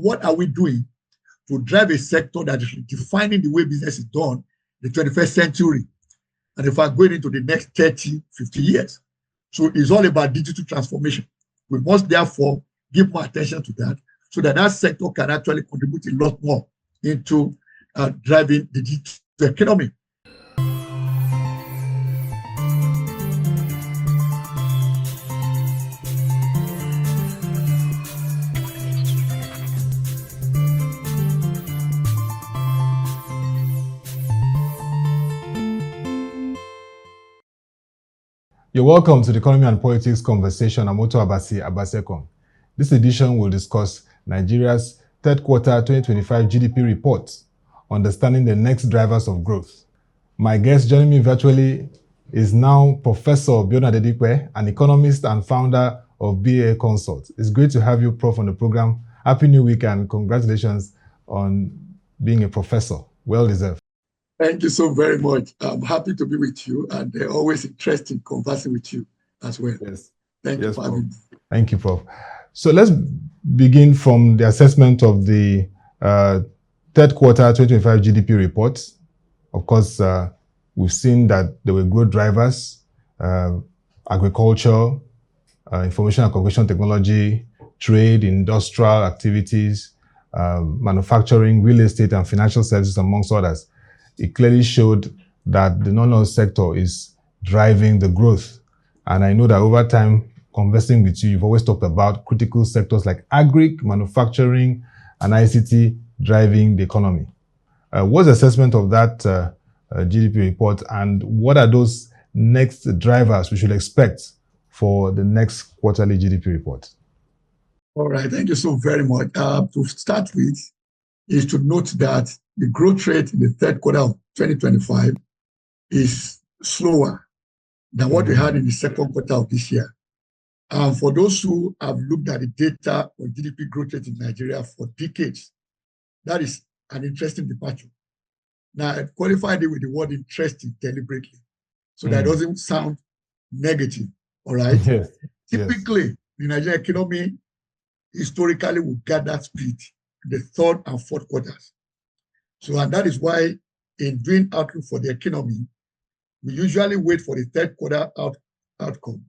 what are we doing to drive a sector that is defining the way business is done in the 21st century? And if I'm going into the next 30, 50 years. So it's all about digital transformation. We must therefore give more attention to that so that that sector can actually contribute a lot more into driving the digital economy. You're welcome to the Economy and Politics Conversation. I'm Ottoabasi, Abasiekong. This edition will discuss Nigeria's third quarter 2025 GDP report, understanding the next drivers of growth. My guest joining me virtually is now Professor Biodun Adedipe, an economist and founder of BA Consult. It's great to have you, Prof, on the program. Happy New Week and congratulations on being a professor. Well deserved. Thank you so very much. I'm happy to be with you, and they're always interesting conversing with you as well. Yes. Thank you for having me. Thank you, Prof. So let's begin from the assessment of the third quarter 2025 GDP report. Of course, we've seen that there were growth drivers, agriculture, information and communication technology, trade, industrial activities, manufacturing, real estate, and financial services, amongst others. It clearly showed that the non-oil sector is driving the growth. And I know that over time, conversing with you, you've always talked about critical sectors like agri, manufacturing, and ICT driving the economy. What's the assessment of that GDP report, and what are those next drivers we should expect for the next quarterly GDP report? All right, thank you so very much. To start with, is to note that the growth rate in the third quarter of 2025 is slower than what we had in the second quarter of this year. For those who have looked at the data on GDP growth rate in Nigeria for decades, that is an interesting departure. Now, I qualified it with the word interesting deliberately, so that doesn't sound negative, all right? Yes. Typically, the Nigerian economy historically will gather speed in the third and fourth quarters. So, and that is why in doing outlook for the economy, we usually wait for the third quarter outcome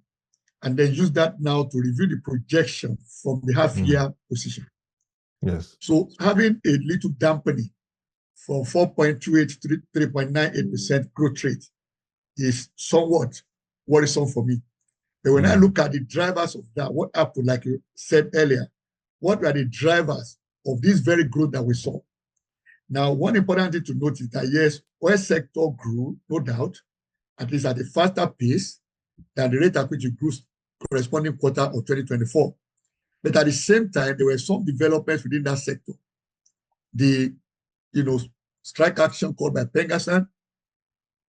and then use that now to review the projection from the half-year position. Yes. So having a little dampening from 4.28 to 3.98% growth rate is somewhat worrisome for me. But when I look at the drivers of that, what happened, like you said earlier, what were the drivers of this very growth that we saw? Now, one important thing to note is that, yes, oil sector grew, no doubt, at least at a faster pace than the rate at which it grew corresponding quarter of 2024. But at the same time, there were some developments within that sector. The, strike action called by Pengasan,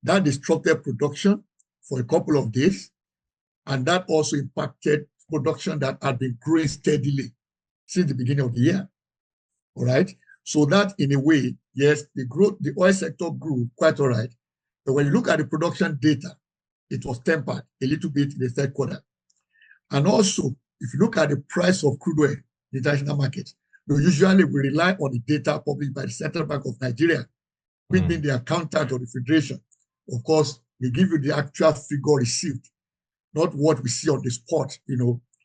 that disrupted production for a couple of days, and that also impacted production that had been growing steadily since the beginning of the year. All right. So that, in a way, yes, the oil sector grew quite all right. But when you look at the production data, it was tempered a little bit in the third quarter. And also, if you look at the price of crude oil in the international market, usually we rely on the data published by the Central Bank of Nigeria, which being the accountant of the Federation. Of course, we give you the actual figure received, not what we see on the spot,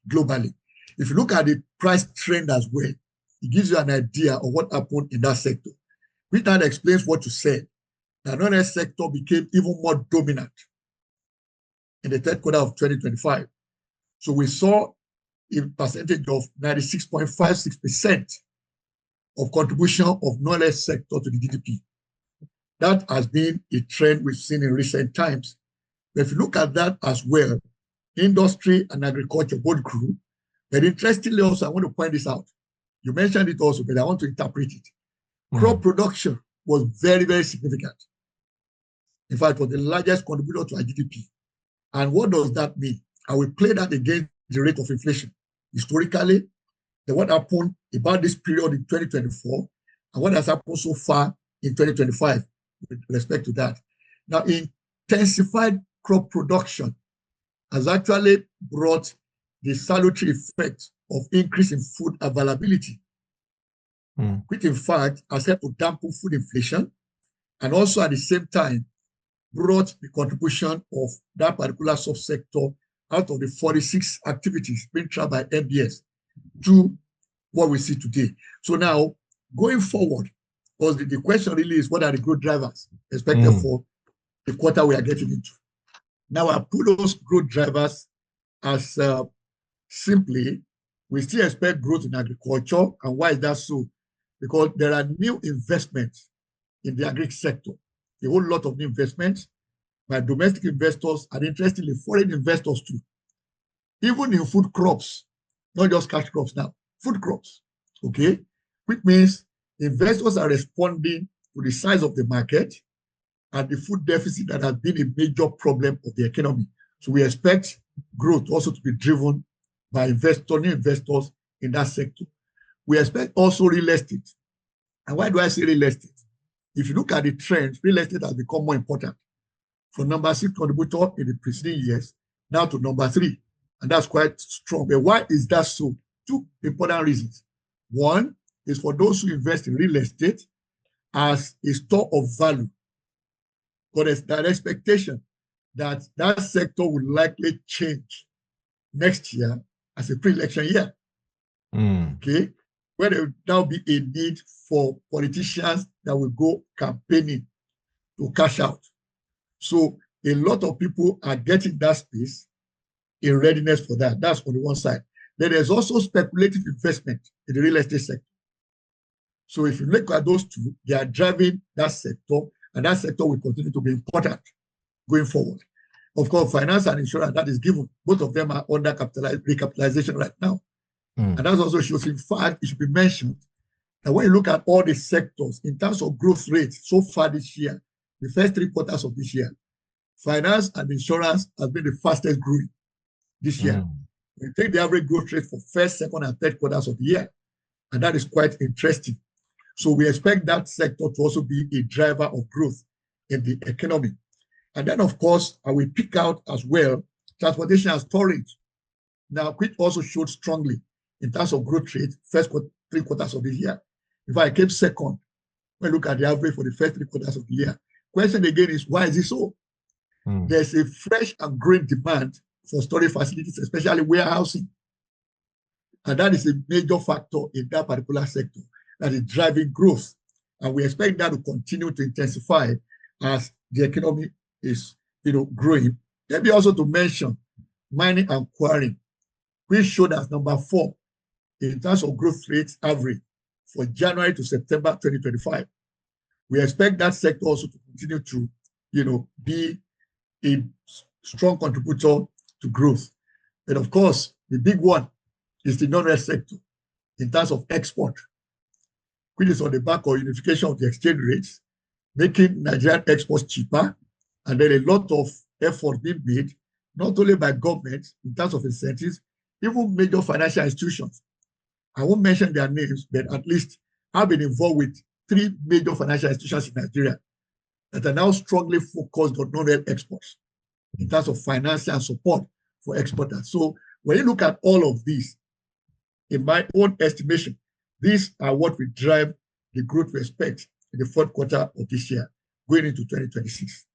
globally. If you look at the price trend as well, it gives you an idea of what happened in that sector, which now explains what you said. The non-oil sector became even more dominant in the third quarter of 2025. So we saw a percentage of 96.56% of contribution of non-oil sector to the GDP. That has been a trend we've seen in recent times. But if you look at that as well, industry and agriculture both grew. But interestingly also, I want to point this out. You mentioned it also, but I want to interpret it. Crop production was very, very significant. In fact, it was the largest contributor to our GDP. And what does that mean? I will play that against the rate of inflation. Historically, what happened about this period in 2024 and what has happened so far in 2025 with respect to that. Now, intensified crop production has actually brought the salutary effect of increase in food availability. which in fact has helped to dampen food inflation and also at the same time brought the contribution of that particular subsector out of the 46 activities being tracked by MBS to what we see today. So now, going forward, because the question really is what are the growth drivers expected for the quarter we are getting into. Now, I put those growth drivers as simply, we still expect growth in agriculture. And why is that so? Because there are new investments in the agri sector, a whole lot of new investments by domestic investors and interestingly, foreign investors too. Even in food crops, not just cash crops now, food crops, okay? Which means investors are responding to the size of the market and the food deficit that has been a major problem of the economy. So we expect growth also to be driven by new investors in that sector. We expect also real estate. And why do I say real estate? If you look at the trend, real estate has become more important from number 6 contributor in the preceding years now to number 3. And that's quite strong. But why is that so? 2 important reasons. One is for those who invest in real estate as a store of value. But there's that expectation that that sector will likely change next year as a pre-election year. Okay, where there will now be a need for politicians that will go campaigning to cash out. So a lot of people are getting that space in readiness for that. That's on the one side. Then there's also speculative investment in the real estate sector. So if you look at those two, they are driving that sector, and that sector will continue to be important going forward. Of course, finance and insurance, that is given. Both of them are under recapitalization right now. And that also shows, in fact, it should be mentioned that when you look at all the sectors in terms of growth rates so far this year, the first 3 quarters of this year, finance and insurance has been the fastest growing this year. We take the average growth rate for first, second, and third quarters of the year, and that is quite interesting. So we expect that sector to also be a driver of growth in the economy. And then, of course, I will pick out as well transportation and storage. Now, which also showed strongly in terms of growth rate, first 3 quarters of the year. If I came second, when I look at the average for the first 3 quarters of the year, question again is, why is it so? There's a fresh and growing demand for storage facilities, especially warehousing. And that is a major factor in that particular sector that is driving growth. And we expect that to continue to intensify as the economy is growing. Let me also to mention mining and quarrying, which showed as number 4 in terms of growth rates average for January to September 2025. We expect that sector also to continue to, be a strong contributor to growth. And of course, the big one is the non-rest sector in terms of export, which is on the back of unification of the exchange rates, making Nigerian exports cheaper. And then a lot of effort being made, not only by government in terms of incentives, even major financial institutions. I won't mention their names, but at least I've been involved with 3 major financial institutions in Nigeria that are now strongly focused on non-real exports in terms of financial and support for exporters. So when you look at all of these, in my own estimation, these are what will drive the growth we expect in the 4th quarter of this year, going into 2026.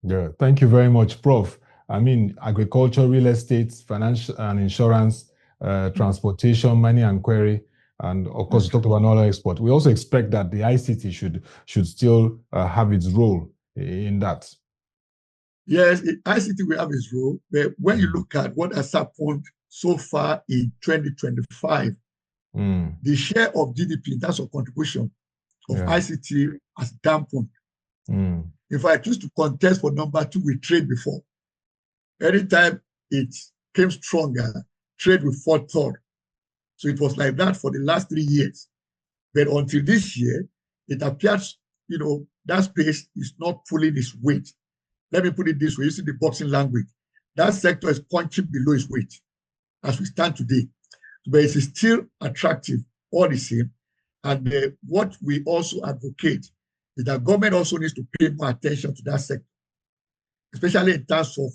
Yeah, thank you very much, Prof. I mean, agriculture, real estate, financial and insurance, transportation, mining and quarry, and of course, you talked about non-oil export. We also expect that the ICT should still have its role in that. Yes, ICT will have its role, but when you look at what has happened so far in 2025, the share of GDP in terms of contribution of ICT has dampened. If I choose to contest for number 2 with trade before, anytime it came stronger, trade will fall third. So it was like that for the last 3 years. But until this year, it appears, that space is not pulling its weight. Let me put it this way, using the boxing language. That sector is punching below its weight as we stand today. But it is still attractive all the same. And what we also advocate is that government also needs to pay more attention to that sector, especially in terms of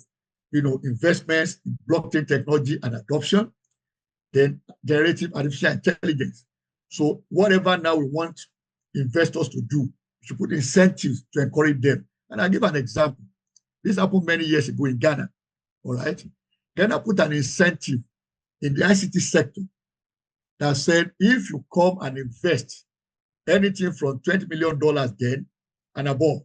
investments in blockchain technology and adoption, then generative artificial intelligence. So whatever now we want investors to do, we should put incentives to encourage them. And I'll give an example. This happened many years ago in Ghana, all right? Ghana put an incentive in the ICT sector that said, if you come and invest anything from $20 million then and above,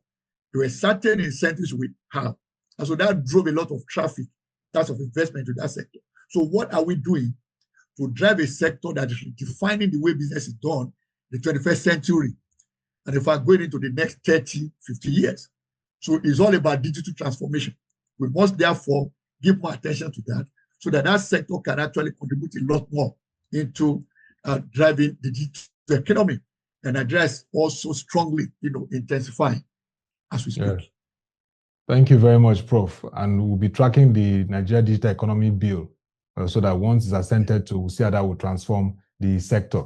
there were certain incentives we have. And so that drove a lot of traffic, types of investment into that sector. So what are we doing to drive a sector that is defining the way business is done in the 21st century? And if I'm going into the next 30, 50 years. So it's all about digital transformation. We must therefore give more attention to that so that that sector can actually contribute a lot more into driving the digital economy and address also strongly, intensifying as we speak. Yeah. Thank you very much, Prof. And we'll be tracking the Nigeria Digital Economy Bill so that once it's assented to, we'll see how that will transform the sector.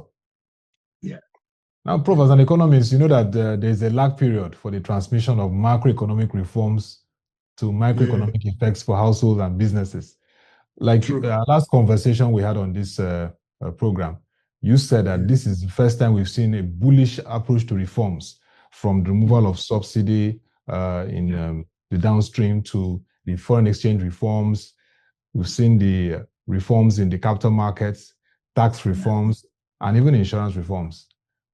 Yeah. Now, Prof, as an economist, you know that there's a lag period for the transmission of macroeconomic reforms to microeconomic effects for households and businesses. Like our last conversation we had on this program, you said that this is the first time we've seen a bullish approach to reforms, from the removal of subsidy in the downstream to the foreign exchange reforms. We've seen the reforms in the capital markets, tax reforms, and even insurance reforms.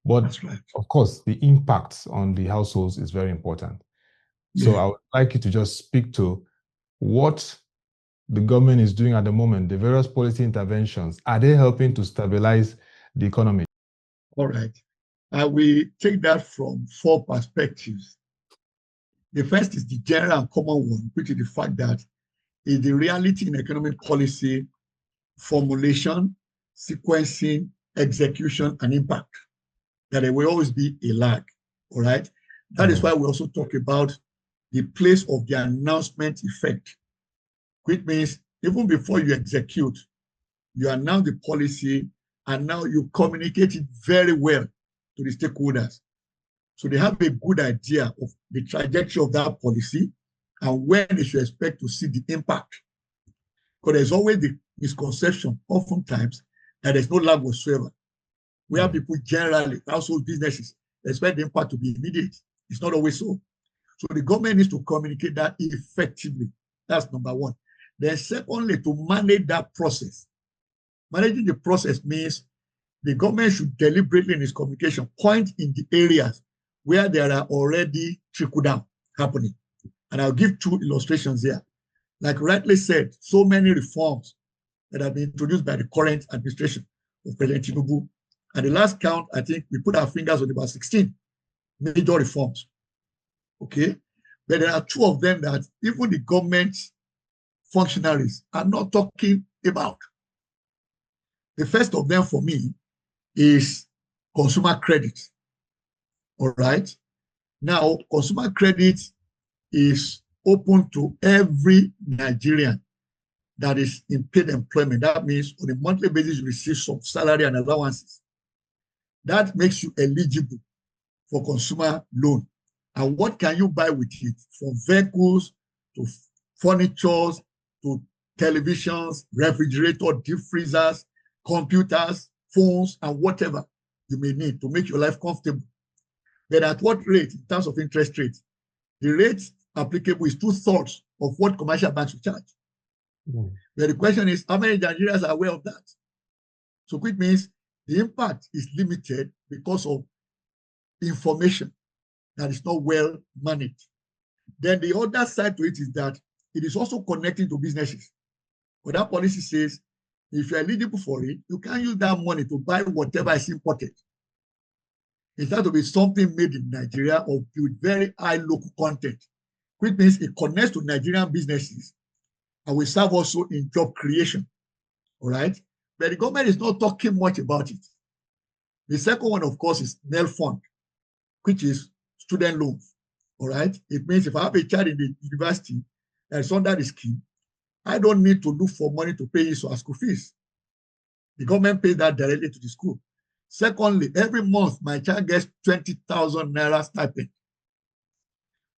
But of course, the impact on the households is very important. So I would like you to just speak to what the government is doing at the moment, the various policy interventions. Are they helping to stabilize the economy? All right. We take that from four perspectives. The first is the general and common one, which is the fact that is the reality in economic policy formulation, sequencing, execution, and impact. That there will always be a lag, all right? That is why we also talk about the place of the announcement effect, which means even before you execute, you announce the policy and now you communicate it very well to the stakeholders. So they have a good idea of the trajectory of that policy and when they should expect to see the impact. Because there's always the misconception, oftentimes, that there's no lag whatsoever. Where people generally, household businesses, expect the impact to be immediate. It's not always so. So the government needs to communicate that effectively. That's number one. Then secondly, to manage that process. Managing the process means the government should deliberately in its communication point in the areas where there are already trickle down happening. And I'll give two illustrations here. Like rightly said, so many reforms that have been introduced by the current administration of President Tinubu. At the last count, I think we put our fingers on about 16 major reforms. Okay? But there are two of them that even the government functionaries are not talking about. The first of them for me is consumer credit. All right? Now, consumer credit is open to every Nigerian that is in paid employment. That means on a monthly basis, you receive some salary and allowances. That makes you eligible for consumer loan. And what can you buy with it? From vehicles to furniture to televisions, refrigerator, deep freezers, computers, phones, and whatever you may need to make your life comfortable. But at what rate in terms of interest rate? The rate applicable is 2/3 of what commercial banks will charge. But the question is, how many Nigerians are aware of that? So which means the impact is limited because of information that is not well managed. Then the other side to it is that it is also connecting to businesses. But that policy says, if you're eligible for it, you can use that money to buy whatever is imported. It has to be something made in Nigeria or with very high local content, which means it connects to Nigerian businesses and will serve also in job creation. All right? But the government is not talking much about it. The second one, of course, is NEL fund, which is student loans. All right? It means if I have a child in the university that is under the scheme, I don't need to look for money to pay his or her school fees. The government pays that directly to the school. Secondly, every month, my child gets 20,000 naira stipend.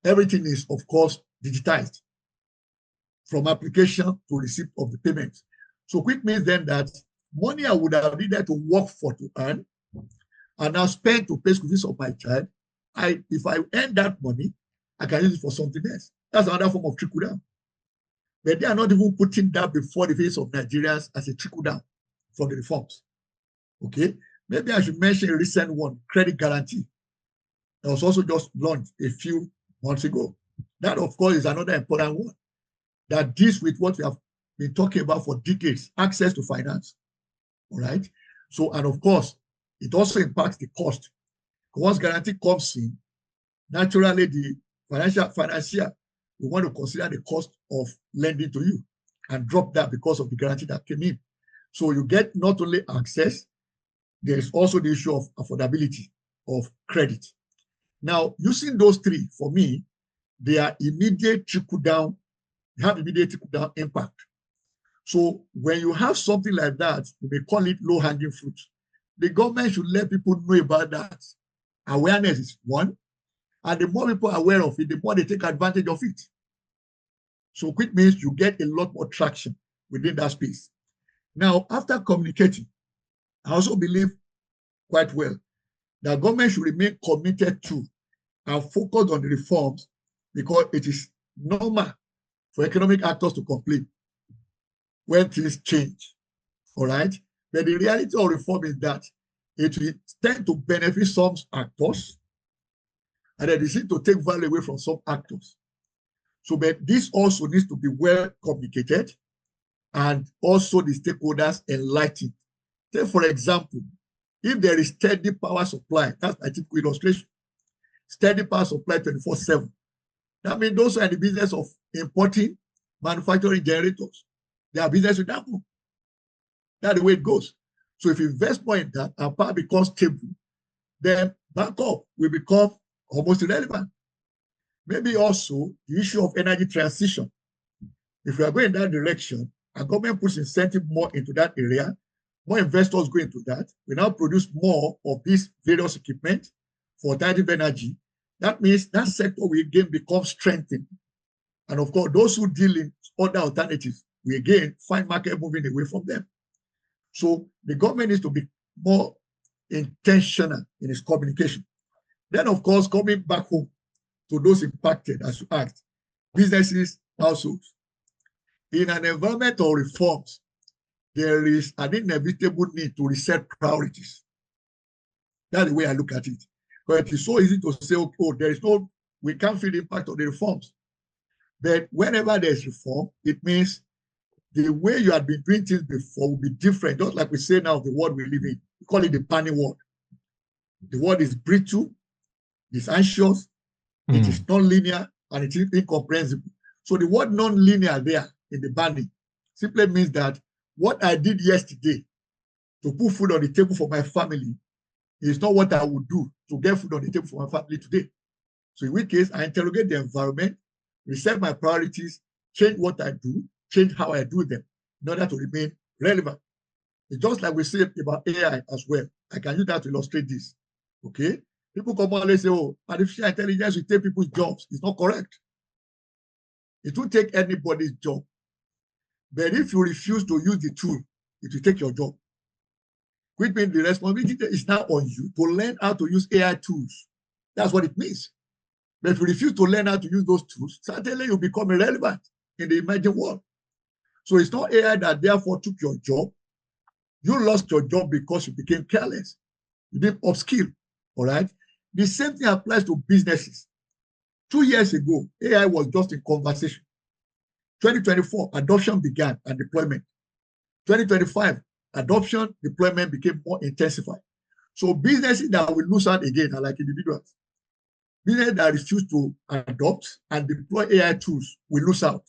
Everything is, of course, digitized from application to receipt of the payment. So which means then that money I would have needed to work for to earn and now spend to pay school fees of my child, if I earn that money, I can use it for something else. That's another form of trickle down. But they are not even putting that before the face of Nigerians as a trickle down from the reforms. Okay, maybe I should mention a recent one, credit guarantee. That was also just launched a few months ago. That, of course, is another important one that deals with what we have been talking about for decades, access to finance. All right. So, and of course, it also impacts the cost. Once guarantee comes in, naturally the financier will want to consider the cost of lending to you and drop that because of the guarantee that came in. So you get not only access, there's also the issue of affordability of credit. Now, using those three, for me, they are immediate trickle down, they have immediate trickle down impact. So when you have something like that, you may call it low-hanging fruit. The government should let people know about that. Awareness is one, and the more people are aware of it, the more they take advantage of it. So which means you get a lot more traction within that space. Now, after communicating, I also believe quite well that government should remain committed to and focus on the reforms, because it is normal for economic actors to complain when things change. All right. But the reality of reform is that it will tend to benefit some actors, and then they seem to take value away from some actors. So, but this also needs to be well communicated, and also the stakeholders enlightened. Take, for example, if there is steady power supply, that's my typical illustration, steady power supply 24/7. That means those are in the business of importing, manufacturing generators. They are business with that one. That's the way it goes. So if you invest more in that and power becomes stable, then backup will become almost irrelevant. Maybe also the issue of energy transition. If we are going in that direction, and government puts incentive more into that area, more investors go into that, we now produce more of these various equipment for alternative energy. That means that sector will again become strengthened. And of course, those who deal in other alternatives will again find market moving away from them. So the government needs to be more intentional in its communication. Then, of course, coming back home to those impacted, as you asked, businesses, households. In an environment of reforms, there is an inevitable need to reset priorities. That's the way I look at it. But it is so easy to say, oh, we can't feel the impact of the reforms. But whenever there's reform, it means the way you had been doing things before will be different. Just like we say now, the world we live in, we call it the panic world. The world is brittle, it's anxious, it is non-linear, and it is incomprehensible. So the word non-linear there in the banning simply means that what I did yesterday to put food on the table for my family is not what I would do to get food on the table for my family today. So in which case, I interrogate the environment, reset my priorities, change what I do, change how I do them in order to remain relevant. It's just like we said about AI as well. I can use that to illustrate this. Okay? People come on and say, oh, artificial intelligence will take people's jobs. It's not correct. It will take anybody's job. But if you refuse to use the tool, it will take your job. Which means the responsibility is now on you to learn how to use AI tools. That's what it means. But if you refuse to learn how to use those tools, certainly you become irrelevant in the emerging world. So it's not AI that therefore took your job. You lost your job because you became careless. You didn't upskill. All right? The same thing applies to businesses. 2 years ago, AI was just in conversation. 2024, adoption began and deployment. 2025, adoption, deployment became more intensified. So businesses that will lose out again are like individuals. Businesses that refuse to adopt and deploy AI tools will lose out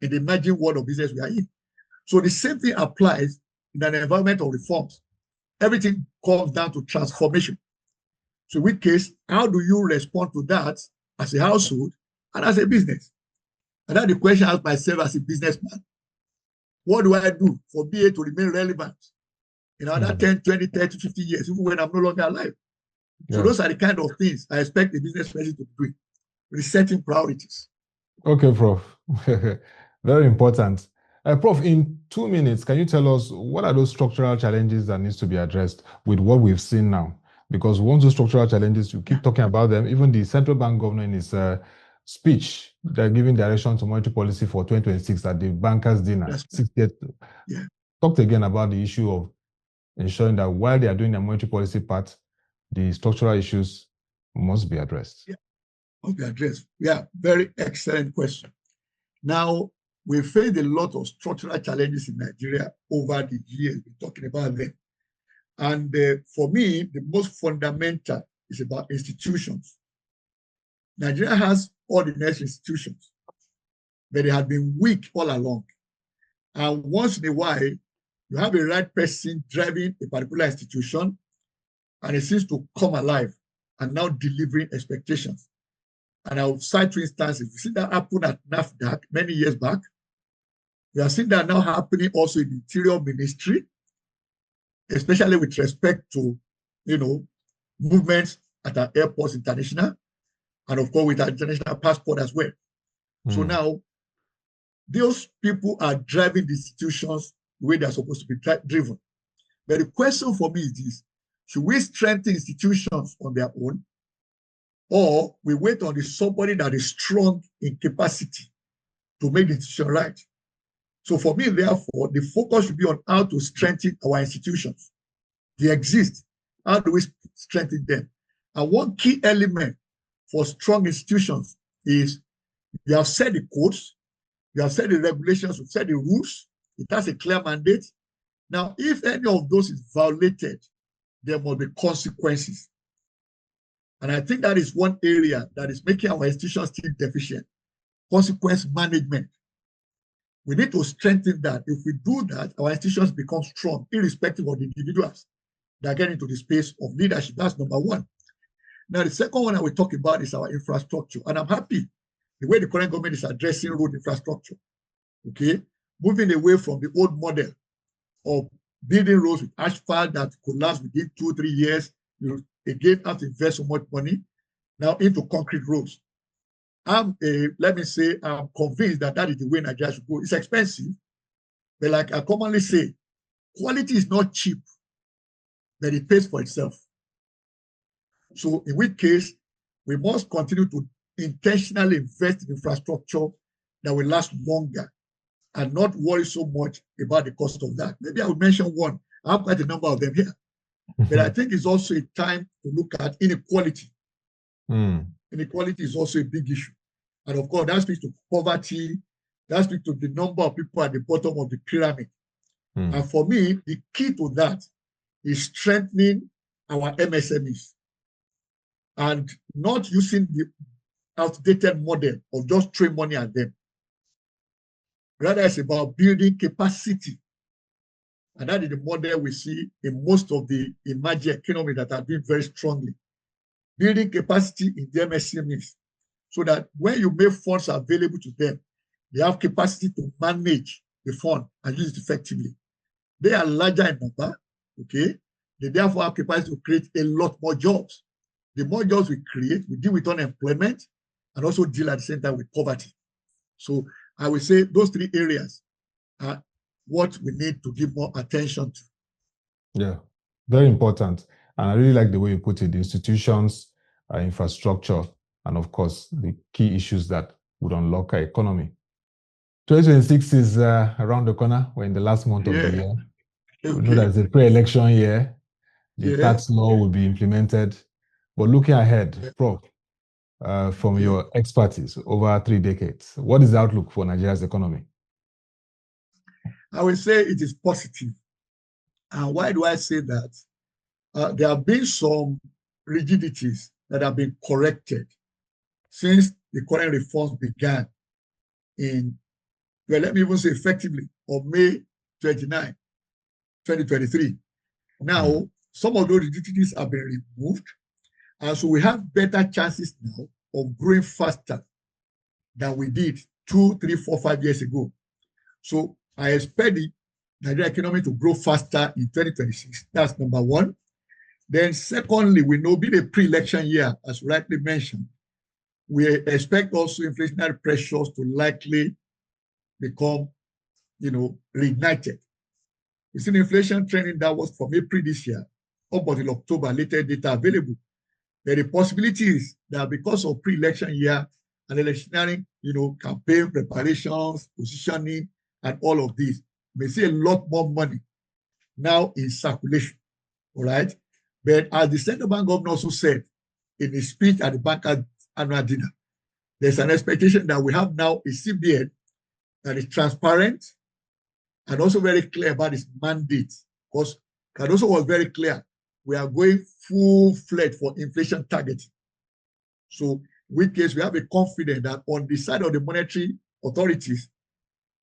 in the emerging world of business we are in. So the same thing applies in an environment of reforms. Everything comes down to transformation. So in which case, how do you respond to that as a household and as a business? And that's the question I ask myself as a businessman. What do I do for BA to remain relevant in another 10, 20, 30, 50 years, even when I'm no longer alive? So those are the kind of things I expect the business person to do, resetting priorities. Okay, Prof. Very important. Prof, in 2 minutes, can you tell us what are those structural challenges that needs to be addressed with what we've seen now? Because once those structural challenges, you keep talking about them. Even the central bank governor in his speech, they're giving direction to monetary policy for 2026 at the bankers' dinner. 60th, talked again about the issue of ensuring that while they are doing their monetary policy part, the structural issues must be addressed. Yeah, must be addressed. Yeah, very excellent question. Now, we faced a lot of structural challenges in Nigeria over the years. We're talking about them. And for me, the most fundamental is about institutions. Nigeria has all the next institutions, but they have been weak all along. And once in a while, you have a right person driving a particular institution, and it seems to come alive and now delivering expectations. And I'll cite two instances. You see that happen at NAFDAC many years back. We have seen that now happening also in the Interior Ministry, especially with respect to, movements at our airports international, and of course with our international passport as well. So now, those people are driving the institutions the way they're supposed to be driven. But the question for me is this: should we strengthen institutions on their own, or we wait on somebody that is strong in capacity to make the institution right? So for me, therefore, the focus should be on how to strengthen our institutions. They exist. How do we strengthen them? And one key element for strong institutions is you have set the codes, you have set the regulations, you have set the rules. It has a clear mandate. Now, if any of those is violated, there must be consequences. And I think that is one area that is making our institutions still deficient. Consequence management. We need to strengthen that. If we do that, our institutions become strong, irrespective of the individuals that get into the space of leadership. That's number one. Now, the second one I will talk about is our infrastructure. And I'm happy the way the current government is addressing road infrastructure. Okay? Moving away from the old model of building roads with asphalt that collapse within 2-3 years. You again have to invest so much money now into concrete roads. Let me say, I'm convinced that that is the way Nigeria should go. It's expensive, but like I commonly say, quality is not cheap, but it pays for itself. So in which case, we must continue to intentionally invest in infrastructure that will last longer and not worry so much about the cost of that. Maybe I will mention one. I have quite a number of them here. But I think it's also a time to look at inequality. Inequality is also a big issue. And of course, that speaks to poverty, that speaks to the number of people at the bottom of the pyramid. And for me, the key to that is strengthening our MSMEs and not using the outdated model of just throwing money at them. Rather, it's about building capacity. And that is the model we see in most of the emerging economies that are doing very strongly. Building capacity in the MSMEs so that when you make funds available to them, they have capacity to manage the fund and use it effectively. They are larger in number, okay? They therefore have capacity to create a lot more jobs. The more jobs we create, we deal with unemployment and also deal at the same time with poverty. So I would say those three areas are what we need to give more attention to. Yeah, very important. And I really like the way you put it, the institutions, infrastructure, and of course, the key issues that would unlock our economy. 2026 is around the corner. We're in the last month of the year. We know that it's a pre-election year. The tax law will be implemented. But looking ahead, Prof, from your expertise over 3 decades, what is the outlook for Nigeria's economy? I will say it is positive. And why do I say that? There have been some rigidities that have been corrected since the current reforms began in, well, let me even say effectively, on May 29, 2023. Now, some of those rigidities have been removed. And so we have better chances now of growing faster than we did 2, 3, 4, 5 years ago. So I expect the Nigerian economy to grow faster in 2026. That's number one. Then secondly, we know being a pre-election year, as rightly mentioned, we expect also inflationary pressures to likely become, reignited. We've seen inflation trending downwards from April this year. up until October, later data available. But the possibility is that because of pre-election year and electioneering, campaign preparations, positioning, and all of this, may see a lot more money now in circulation. All right. But as the central bank governor also said in his speech at the bankers' annual dinner, there's an expectation that we have now a CBN that is transparent and also very clear about its mandate. Because that also was very clear. We are going full-fledged for inflation targeting. So, in which case, we have a confidence that on the side of the monetary authorities,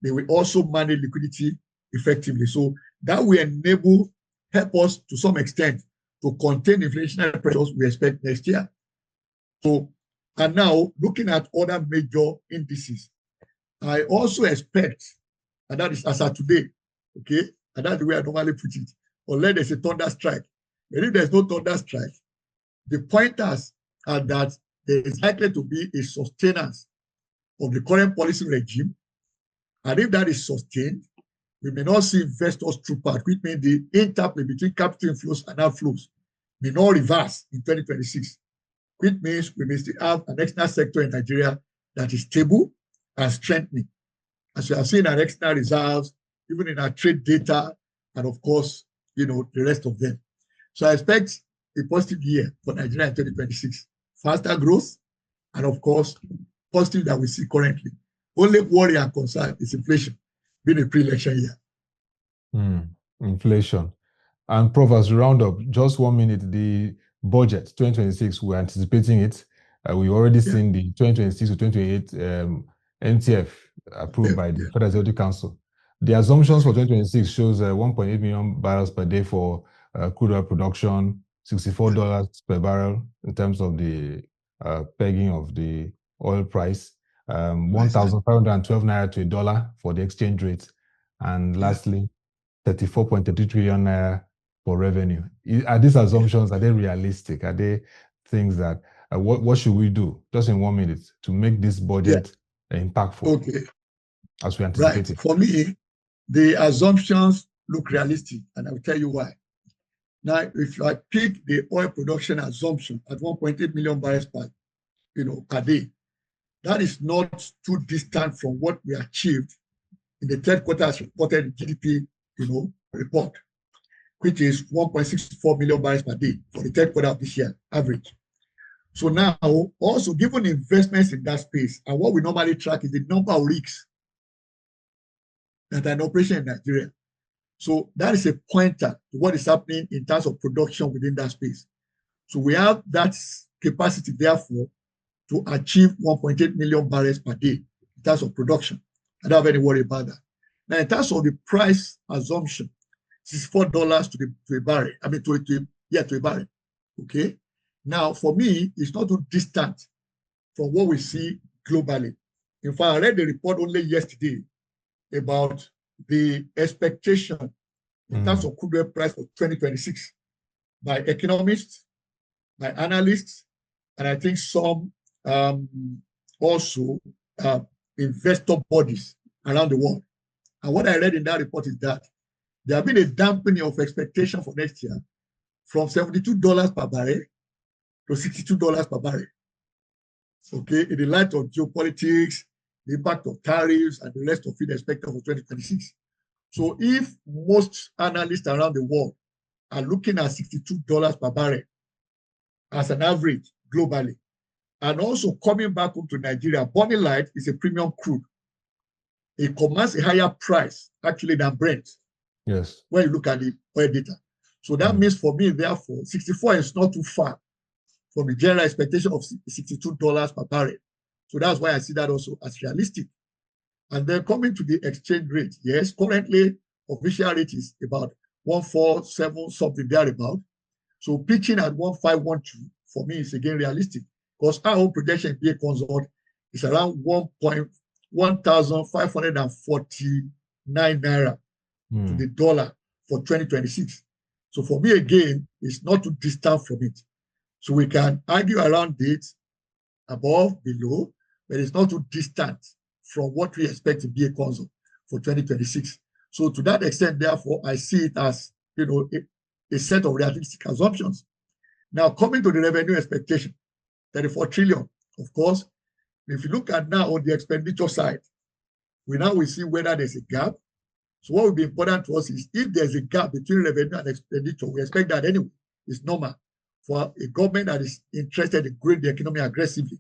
they will also manage liquidity effectively. So that will help us to some extent to contain inflationary pressures we expect next year. So, and now looking at other major indices, I also expect, and that is as of today, okay, and that's the way I normally put it, unless there's a thunder strike. But if there's no thunder strike, the pointers are that there is likely to be a sustenance of the current policy regime. And if that is sustained, we may not see investors troop out, which means the interplay between capital inflows and outflows may not reverse in 2026, which means we may still have an external sector in Nigeria that is stable and strengthening, as we have seen our external reserves, even in our trade data, and of course, the rest of them. So I expect a positive year for Nigeria in 2026. Faster growth, and of course, positive that we see currently. Only worry and concern is inflation, being a pre-election year. Inflation. And Prof, as we round up, just 1 minute, the budget 2026, we're anticipating it. We've already seen the 2026 to 2028 NTF approved by the Federal Executive Council. The assumptions for 2026 shows 1.8 million barrels per day for crude oil production, $64 per barrel in terms of the pegging of the oil price, 1,512 naira to $1 for the exchange rate, and lastly, 34.33 trillion naira for revenue. Are these assumptions, are they realistic? Are they things that, what should we do, just in 1 minute, to make this budget impactful? Okay. As we anticipate it? For me, the assumptions look realistic, and I'll tell you why. Now, if I pick the oil production assumption at 1.8 million barrels per day, that is not too distant from what we achieved in the third quarter as reported GDP, report, which is 1.64 million barrels per day for the third quarter of this year, average. So now, also given investments in that space, and what we normally track is the number of rigs that are in operation in Nigeria. So that is a pointer to what is happening in terms of production within that space. So we have that capacity, therefore, to achieve 1.8 million barrels per day in terms of production. I don't have any worry about that. Now, in terms of the price assumption, $64 to a barrel. I mean, to a barrel. Okay. Now, for me, it's not too distant from what we see globally. In fact, I read the report only yesterday about the expectation in terms of crude oil price for 2026 by economists, by analysts, and I think some also investor bodies around the world. And what I read in that report is that there have been a dampening of expectation for next year from $72 per barrel to $62 per barrel. Okay, in the light of geopolitics, the impact of tariffs, and the rest of it expected for 2026. So if most analysts around the world are looking at $62 per barrel as an average globally, and also coming back home to Nigeria, Bonny Light is a premium crude. It commands a higher price actually than Brent. Yes. When you look at the oil data. So that means for me, therefore, 64 is not too far from the general expectation of $62 per barrel. So that's why I see that also as realistic. And then coming to the exchange rate, yes, currently official rate is about 147 something thereabout. So pitching at 1512 for me is again realistic because our own projection in PA Consult is around 1,549 naira to the dollar for 2026. So for me again, it's not too distant from it. So we can argue around it, above, below, but it's not too distant from what we expect to be a consult for 2026. So to that extent, therefore, I see it as, a set of realistic assumptions. Now, coming to the revenue expectation, 34 trillion. Of course, if you look at now on the expenditure side, we will see whether there's a gap. So what will be important to us is if there's a gap between revenue and expenditure, we expect that anyway. It's normal for a government that is interested in growing the economy aggressively.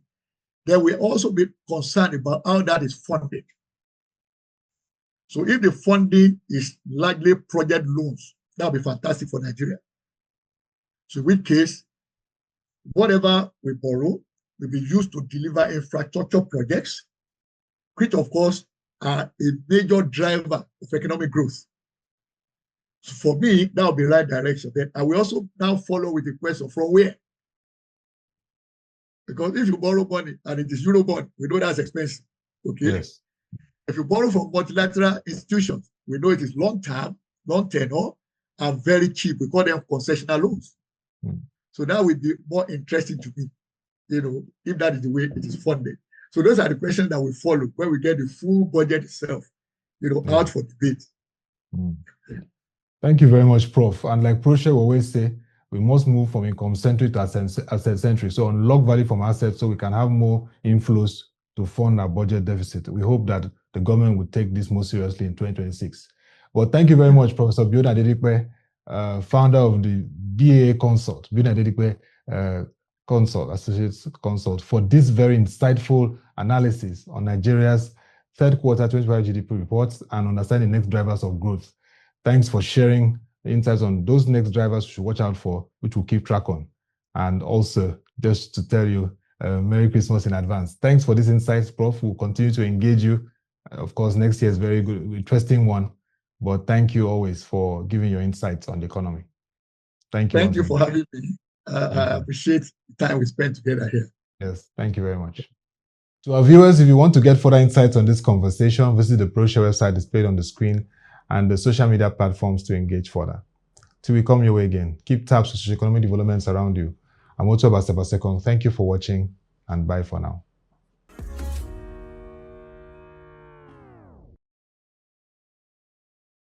Then we also be concerned about how that is funded. So if the funding is largely project loans, that will be fantastic for Nigeria. So in which case, whatever we borrow will be used to deliver infrastructure projects, which of course are a major driver of economic growth. So for me, that will be the right direction. Then I will also now follow with the question from where? Because if you borrow money and it is Eurobond, we know that's expensive. Okay. Yes. If you borrow from multilateral institutions, we know it is long term, long tenor, and very cheap. We call them concessional loans. So that would be more interesting to me, if that is the way it is funded. So those are the questions that we follow when we get the full budget itself, out for debate. Thank you very much, Prof. And like Proche will always say, we must move from income-centric to asset-centric. So unlock value from assets so we can have more inflows to fund our budget deficit. We hope that the government will take this more seriously in 2026. Well, thank you very much, Professor Biodun Adedipe, founder of the BAA Consult, Biodun Adedipe Consult, Associate Consult, for this very insightful analysis on Nigeria's third quarter 2025 GDP reports and understanding the next drivers of growth. Thanks for sharing the insights on those next drivers we should watch out for, which we'll keep track on. And also, just to tell you, Merry Christmas in advance. Thanks for these insights, Prof. We'll continue to engage you. Of course, next year is very good, interesting one. But thank you always for giving your insights on the economy. Thank you. Thank you for having me. I appreciate the time we spent together here. Yes, thank you very much. To our viewers, if you want to get further insights on this conversation, visit the Proche website displayed on the screen and the social media platforms to engage further. Till we come your way again, keep tabs on socio-economic developments around you. I'm Ottoabasi. Thank you for watching and bye for now.